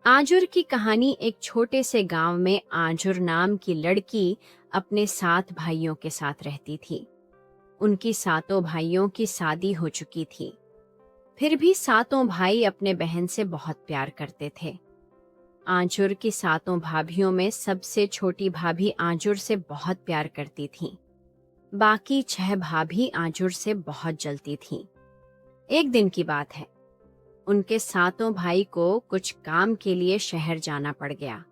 आजुर की कहानी एक छोटे से गांव में आजुर नाम की लड़की अपने 7 भाइयों के साथ रहती थी। उनकी सातों भाइयों की शादी हो चुकी थी। फिर भी सातों भाई अपने बहन से बहुत प्यार करते थे। आजुर की सातों भाभियों में सबसे छोटी भाभी आजुर से बहुत प्यार करती थी। बाकी 6 भाभी आजुर से बहुत जलती थीं। एक दिन की बात है, उनके सातों भाई को कुछ काम के लिए शहर जाना पड़ गया।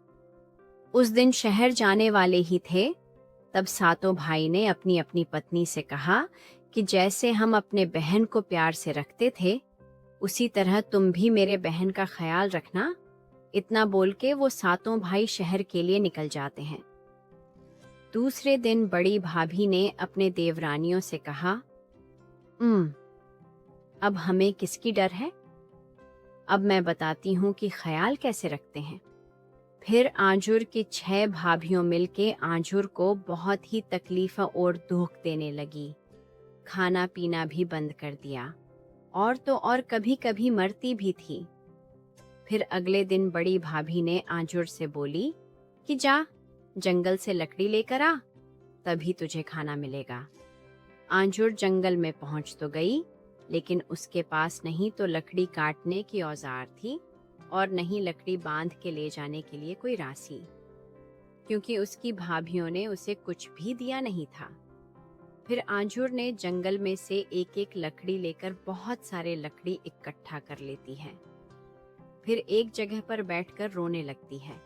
उस दिन शहर जाने वाले ही थे, तब सातों भाई ने अपनी अपनी पत्नी से कहा कि जैसे हम अपने बहन को प्यार से रखते थे, उसी तरह तुम भी मेरे बहन का ख्याल रखना। इतना बोल के वो सातों भाई शहर के लिए निकल जाते हैं। दूसरे दिन बड़ी भाभी ने अपने देवरानियों से कहा, अब हमें किसकी डर है? अब मैं बताती हूँ कि ख्याल कैसे रखते हैं। फिर आजुर की 6 भाभियों मिलके आजुर को बहुत ही तकलीफ और दुख देने लगी। खाना पीना भी बंद कर दिया, और तो और कभी कभी मरती भी थी। फिर अगले दिन बड़ी भाभी ने आजुर से बोली कि जा जंगल से लकड़ी लेकर आ, तभी तुझे खाना मिलेगा। आजुर जंगल में पहुंच तो गई, लेकिन उसके पास नहीं तो लकड़ी काटने की औजार थी और नहीं लकड़ी बांध के ले जाने के लिए कोई राशि, क्योंकि उसकी भाभियों ने उसे कुछ भी दिया नहीं था। फिर आजुर ने जंगल में से एक एक लकड़ी लेकर बहुत सारे लकड़ी इकट्ठा कर लेती है। फिर एक जगह पर बैठकर रोने लगती है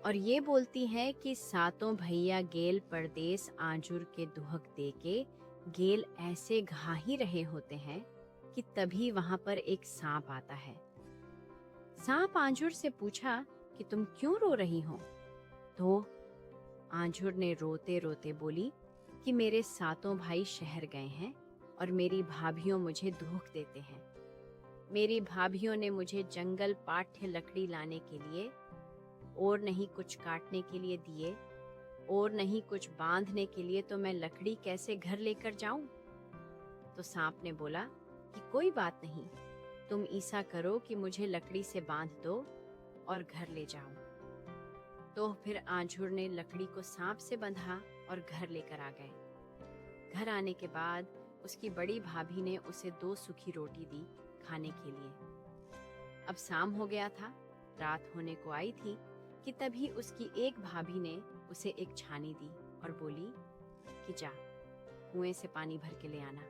और ये बोलती है कि सातों भैया गेल परदेस आजुर के दुहक देके गेल ऐसे घा ही रहे होते हैं कि तभी वहां पर एक सांप आता है। सांप आजुर से पूछा कि तुम क्यों रो रही हो? तो आजुर ने रोते रोते बोली कि मेरे सातों भाई शहर गए हैं और मेरी भाभियों मुझे दुख देते हैं। मेरी भाभियों ने मुझे जंगल पाठ्य लकड़ी लाने के लिए और नहीं कुछ काटने के लिए दिए और नहीं कुछ बांधने के लिए, तो मैं लकड़ी कैसे घर लेकर जाऊं? तो सांप ने बोला कि कोई बात नहीं, तुम ऐसा करो कि मुझे लकड़ी से बांध दो और घर ले जाओ। तो फिर आजुर ने लकड़ी को सांप से बंधा और घर लेकर आ गए। घर आने के बाद उसकी बड़ी भाभी ने उसे 2 सूखी रोटी दी खाने के लिए। अब शाम हो गया था, रात होने को आई थी कि तभी उसकी एक भाभी ने उसे एक छानी दी और बोली कि जा कुएं से पानी भर के ले आना।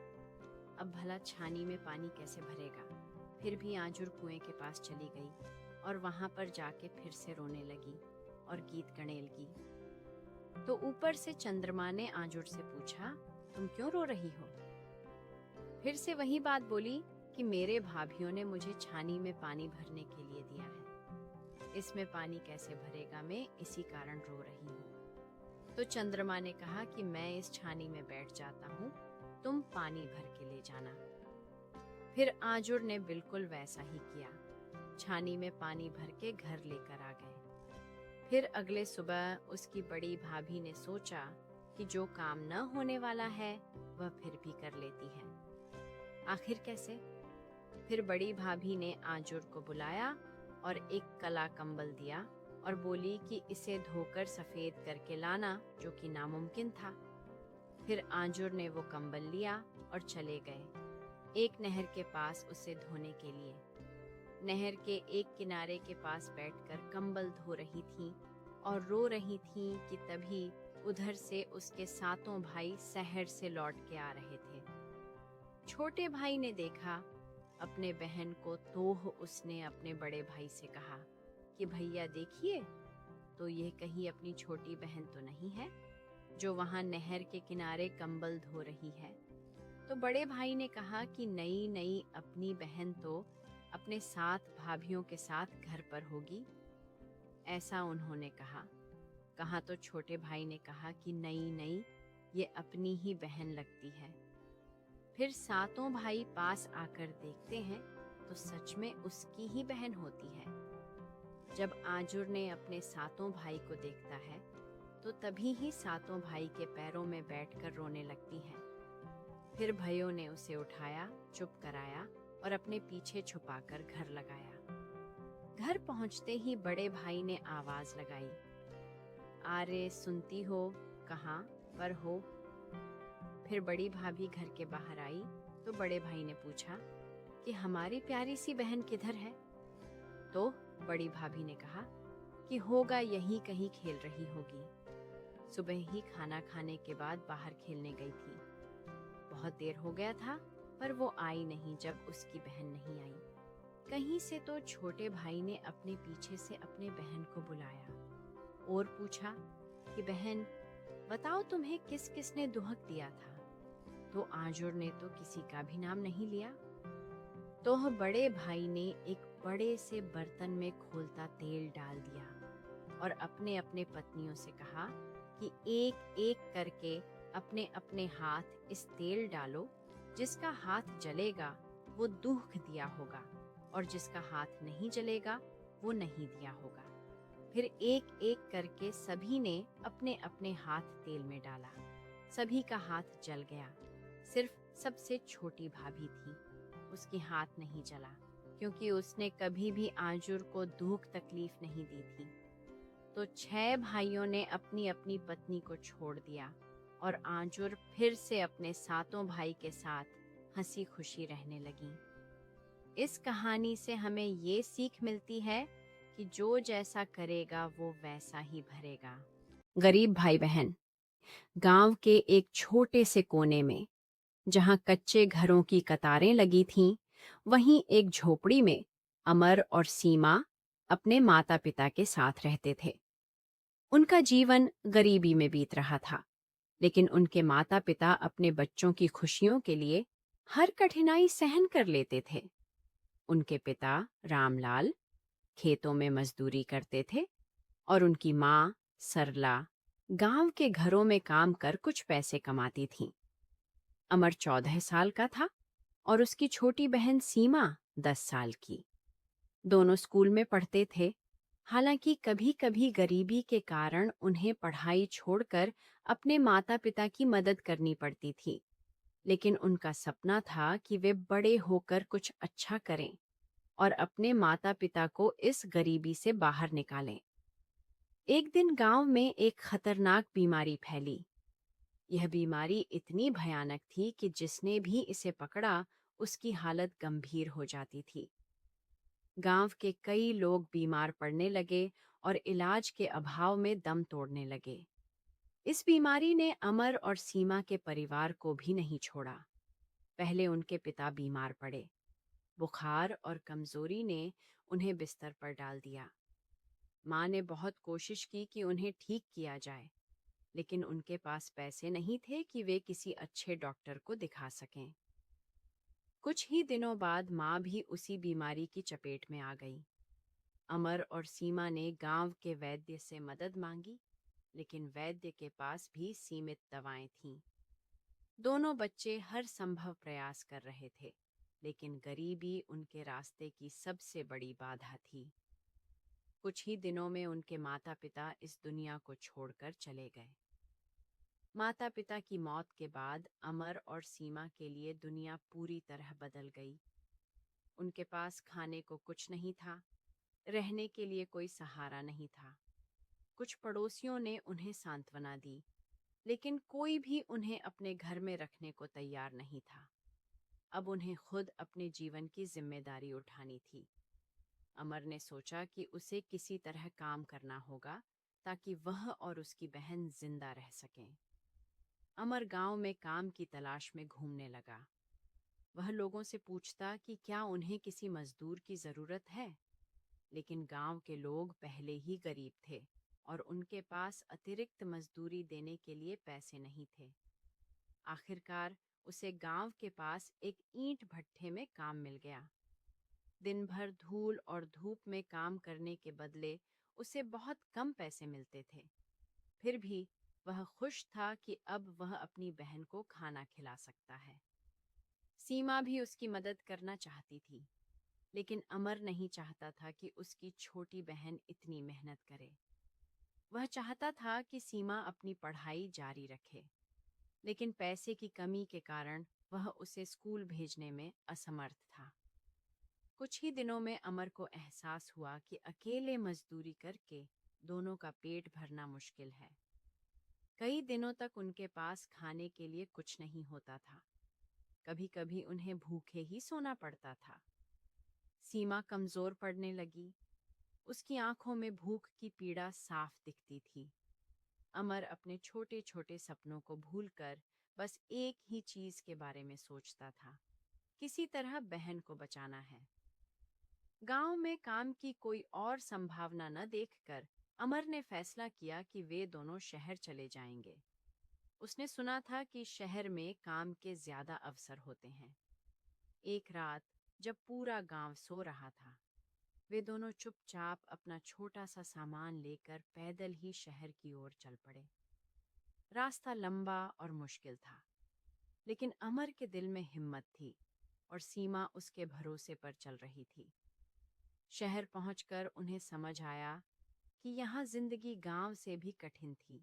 अब भला छानी में पानी कैसे भरेगा? फिर भी आजुर कुएं के पास चली गई और वहां पर जाके फिर से रोने लगी और गीत गाने लगी। तो ऊपर से चंद्रमा ने आजुर से पूछा, तुम क्यों रो रही हो? फिर से वही बात बोली कि मेरे भाभियों ने मुझे छानी में पानी भरने के लिए दिया है, इसमें पानी कैसे भरेगा, मैं इसी कारण रो रही हूँ। तो चंद्रमा ने कहा कि मैं इस छानी में बैठ जाता हूँ, तुम पानी भर के ले जाना। फिर आजुर ने बिल्कुल वैसा ही किया, छानी में पानी भर के घर लेकर आ गए। फिर अगले सुबह उसकी बड़ी भाभी ने सोचा कि जो काम न होने वाला है वह फिर भी कर लेती है। आखिर कैसे? फिर बड़ी भाभी ने आजुर को बुलाया और एक कला कंबल दिया और बोली कि इसे धोकर सफेद करके लाना, जो कि नामुमकिन था। फिर आजुर ने वो कंबल लिया और चले गए एक नहर के पास उसे धोने के लिए। नहर के एक किनारे के पास बैठकर कंबल धो रही थी और रो रही थी कि तभी उधर से उसके सातों भाई शहर से लौट के आ रहे थे। छोटे भाई ने देखा अपने बहन को, तो उसने अपने बड़े भाई से कहा कि भैया देखिए, तो ये कहीं अपनी छोटी बहन तो नहीं है जो वहां नहर के किनारे कंबल धो रही है? तो बड़े भाई ने कहा कि नई नई अपनी बहन तो अपने 7 भाभियों के साथ घर पर होगी। ऐसा उन्होंने कहा तो छोटे भाई ने कहा कि नई नई ये अपनी ही बहन लगती है। फिर सातों भाई पास आकर देखते हैं तो सच में उसकी ही बहन होती है। जब आजुर ने अपने सातों भाई को देखता है तो तभी ही सातों भाई के पैरों में बैठकर रोने लगती है। फिर भाइयों ने उसे उठाया, चुप कराया और अपने पीछे छुपाकर घर लगाया। घर पहुंचते ही बड़े भाई ने आवाज लगाई, आरे सुनती हो, कहाँ पर हो? फिर बड़ी भाभी घर के बाहर आई तो बड़े भाई ने पूछा कि हमारी प्यारी सी बहन किधर है? तो बड़ी भाभी ने कहा कि होगा यहीं कहीं खेल रही होगी। सुबह ही खाना खाने के बाद बाहर खेलने गई थी। बहुत देर हो गया था पर वो आई नहीं जब उसकी बहन नहीं आई। कहीं से तो छोटे भाई ने अपने पीछे से अपने बहन को बुलाया और पूछा कि बहन बताओ तुम्हें किस किसने दुहक दिया था? तो आजुर ने तो किसी का भी नाम नहीं लिया। तो बड़े भाई ने एक बड़े से बर्तन में खोलता तेल डाल दिया और अपने अपने पत्नियों से कहा कि एक एक करके अपने अपने हाथ इस तेल डालो, जिसका हाथ जलेगा वो दूख दिया होगा और जिसका हाथ नहीं जलेगा वो नहीं दिया होगा। फिर एक एक करके सभी ने अपने अपने हाथ तेल में डाला। सभी का हाथ जल गया, सिर्फ सबसे छोटी भाभी थी, उसकी हाथ नहीं जला क्योंकि उसने कभी भी आजुर को दुख तकलीफ नहीं दी थी। तो 6 भाइयों ने अपनी अपनी पत्नी को छोड़ दिया और आजुर फिर से अपने सातों भाई के साथ हंसी खुशी रहने लगी। इस कहानी से हमें ये सीख मिलती है कि जो जैसा करेगा वो वैसा ही भरेगा। गरीब भाई बहन। गांव के एक छोटे से कोने में, जहां कच्चे घरों की कतारें लगी थीं, वहीं एक झोपड़ी में अमर और सीमा अपने माता पिता के साथ रहते थे। उनका जीवन गरीबी में बीत रहा था, लेकिन उनके माता पिता अपने बच्चों की खुशियों के लिए हर कठिनाई सहन कर लेते थे। उनके पिता रामलाल खेतों में मजदूरी करते थे और उनकी माँ सरला गांव के घरों में काम कर कुछ पैसे कमाती थीं। अमर 14 साल का था और उसकी छोटी बहन सीमा 10 साल की। दोनों स्कूल में पढ़ते थे। हालांकि कभी कभी गरीबी के कारण उन्हें पढ़ाई छोड़कर अपने माता पिता की मदद करनी पड़ती थी, लेकिन उनका सपना था कि वे बड़े होकर कुछ अच्छा करें और अपने माता पिता को इस गरीबी से बाहर निकालें। एक दिन गांव में एक खतरनाक बीमारी फैली। यह बीमारी इतनी भयानक थी कि जिसने भी इसे पकड़ा उसकी हालत गंभीर हो जाती थी। गांव के कई लोग बीमार पड़ने लगे और इलाज के अभाव में दम तोड़ने लगे। इस बीमारी ने अमर और सीमा के परिवार को भी नहीं छोड़ा। पहले उनके पिता बीमार पड़े। बुखार और कमजोरी ने उन्हें बिस्तर पर डाल दिया। माँ ने बहुत कोशिश की कि उन्हें ठीक किया जाए, लेकिन उनके पास पैसे नहीं थे कि वे किसी अच्छे डॉक्टर को दिखा सकें। कुछ ही दिनों बाद माँ भी उसी बीमारी की चपेट में आ गई। अमर और सीमा ने गांव के वैद्य से मदद मांगी, लेकिन वैद्य के पास भी सीमित दवाएं थीं। दोनों बच्चे हर संभव प्रयास कर रहे थे, लेकिन गरीबी उनके रास्ते की सबसे बड़ी बाधा थी। कुछ ही दिनों में उनके माता पिता इस दुनिया को छोड़कर चले गए। माता पिता की मौत के बाद अमर और सीमा के लिए दुनिया पूरी तरह बदल गई। उनके पास खाने को कुछ नहीं था, रहने के लिए कोई सहारा नहीं था। कुछ पड़ोसियों ने उन्हें सांत्वना दी, लेकिन कोई भी उन्हें अपने घर में रखने को तैयार नहीं था। अब उन्हें खुद अपने जीवन की जिम्मेदारी उठानी थी। अमर ने सोचा कि उसे किसी तरह काम करना होगा ताकि वह और उसकी बहन जिंदा रह सकें। अमर गांव में काम की तलाश में घूमने लगा। वह लोगों से पूछता कि क्या उन्हें किसी मजदूर की जरूरत है, लेकिन गांव के लोग पहले ही गरीब थे और उनके पास अतिरिक्त मजदूरी देने के लिए पैसे नहीं थे। आखिरकार उसे गांव के पास एक ईंट भट्ठे में काम मिल गया। दिन भर धूल और धूप में काम करने के बदले उसे बहुत कम पैसे मिलते थे। फिर भी वह खुश था कि अब वह अपनी बहन को खाना खिला सकता है। सीमा भी उसकी मदद करना चाहती थी, लेकिन अमर नहीं चाहता था कि उसकी छोटी बहन इतनी मेहनत करे। वह चाहता था कि सीमा अपनी पढ़ाई जारी रखे, लेकिन पैसे की कमी के कारण वह उसे स्कूल भेजने में असमर्थ था। कुछ ही दिनों में अमर को एहसास हुआ कि अकेले मजदूरी करके दोनों का पेट भरना मुश्किल है। कई दिनों तक उनके पास खाने के लिए कुछ नहीं होता था। कभी कभी उन्हें भूखे ही सोना पड़ता था। सीमा कमजोर पड़ने लगी। उसकी आंखों में भूख की पीड़ा साफ दिखती थी। अमर अपने छोटे छोटे सपनों को भूलकर बस एक ही चीज के बारे में सोचता था, किसी तरह बहन को बचाना है। गांव में काम की कोई और संभावना न देखकर अमर ने फैसला किया कि वे दोनों शहर चले जाएंगे। उसने सुना था कि शहर में काम के ज्यादा अवसर होते हैं। एक रात जब पूरा गांव सो रहा था, वे दोनों चुपचाप अपना छोटा सा सामान लेकर पैदल ही शहर की ओर चल पड़े। रास्ता लंबा और मुश्किल था, लेकिन अमर के दिल में हिम्मत थी और सीमा उसके भरोसे पर चल रही थी। शहर पहुंचकर उन्हें समझ आया कि यहाँ जिंदगी गांव से भी कठिन थी।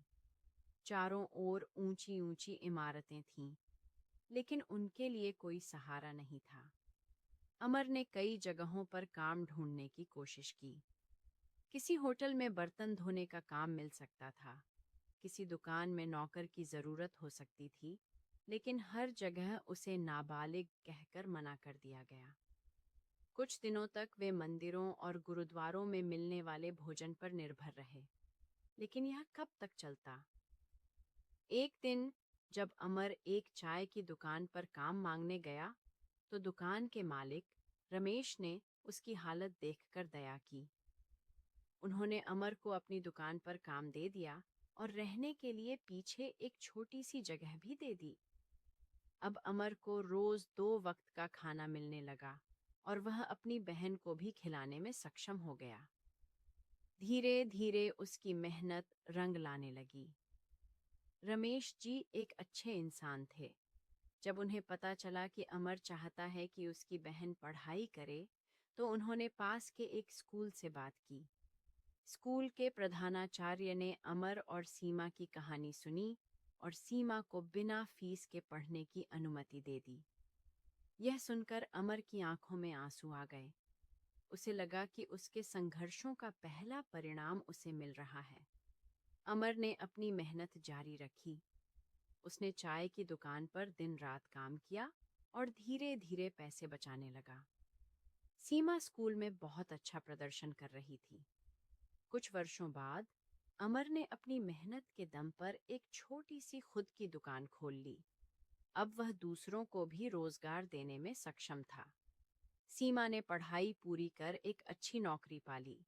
चारों ओर ऊंची ऊंची इमारतें थीं, लेकिन उनके लिए कोई सहारा नहीं था। अमर ने कई जगहों पर काम ढूंढने की कोशिश की। किसी होटल में बर्तन धोने का काम मिल सकता था, किसी दुकान में नौकर की जरूरत हो सकती थी, लेकिन हर जगह उसे नाबालिग कहकर मना कर दिया गया। कुछ दिनों तक वे मंदिरों और गुरुद्वारों में मिलने वाले भोजन पर निर्भर रहे, लेकिन यह कब तक चलता? एक दिन जब अमर एक चाय की दुकान पर काम मांगने गया, तो दुकान के मालिक रमेश ने उसकी हालत देखकर दया की। उन्होंने अमर को अपनी दुकान पर काम दे दिया और रहने के लिए पीछे एक छोटी सी जगह भी दे दी। अब अमर को रोज 2 वक्त का खाना मिलने लगा और वह अपनी बहन को भी खिलाने में सक्षम हो गया। धीरे धीरे उसकी मेहनत रंग लाने लगी। रमेश जी एक अच्छे इंसान थे। जब उन्हें पता चला कि अमर चाहता है कि उसकी बहन पढ़ाई करे, तो उन्होंने पास के एक स्कूल से बात की। स्कूल के प्रधानाचार्य ने अमर और सीमा की कहानी सुनी और सीमा को बिना फीस के पढ़ने की अनुमति दे दी। यह सुनकर अमर की आंखों में आंसू आ गए। उसे लगा कि उसके संघर्षों का पहला परिणाम उसे मिल रहा है। अमर ने अपनी मेहनत जारी रखी। उसने चाय की दुकान पर दिन रात काम किया और धीरे धीरे पैसे बचाने लगा। सीमा स्कूल में बहुत अच्छा प्रदर्शन कर रही थी। कुछ वर्षों बाद अमर ने अपनी मेहनत के दम पर एक छोटी सी खुद की दुकान खोल ली। अब वह दूसरों को भी रोजगार देने में सक्षम था। सीमा ने पढ़ाई पूरी कर एक अच्छी नौकरी पाली।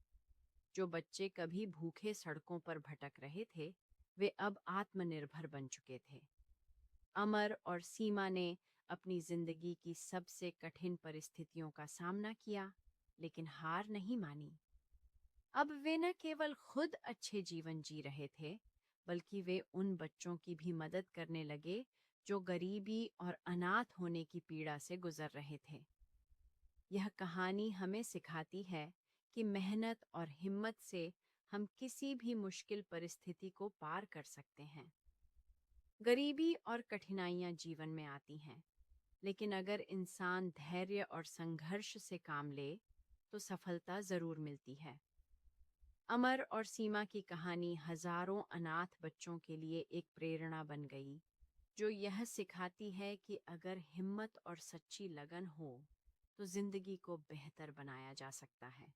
जो बच्चे कभी भूखे सड़कों पर भटक रहे थे, वे अब आत्मनिर्भर बन चुके थे। अमर और सीमा ने अपनी जिंदगी की सबसे कठिन परिस्थितियों का सामना किया, लेकिन हार नहीं मानी। अब वे न केवल खुद अच्छे जीवन जी रहे थे, बल्कि वे उन बच्चों की भी मदद करने लगे जो गरीबी और अनाथ होने की पीड़ा से गुजर रहे थे। यह कहानी हमें सिखाती है कि मेहनत और हिम्मत से हम किसी भी मुश्किल परिस्थिति को पार कर सकते हैं। गरीबी और कठिनाइयां जीवन में आती हैं, लेकिन अगर इंसान धैर्य और संघर्ष से काम ले, तो सफलता जरूर मिलती है। अमर और सीमा की कहानी हजारों अनाथ बच्चों के लिए एक प्रेरणा बन गई, जो यह सिखाती है कि अगर हिम्मत और सच्ची लगन हो, तो जिंदगी को बेहतर बनाया जा सकता है।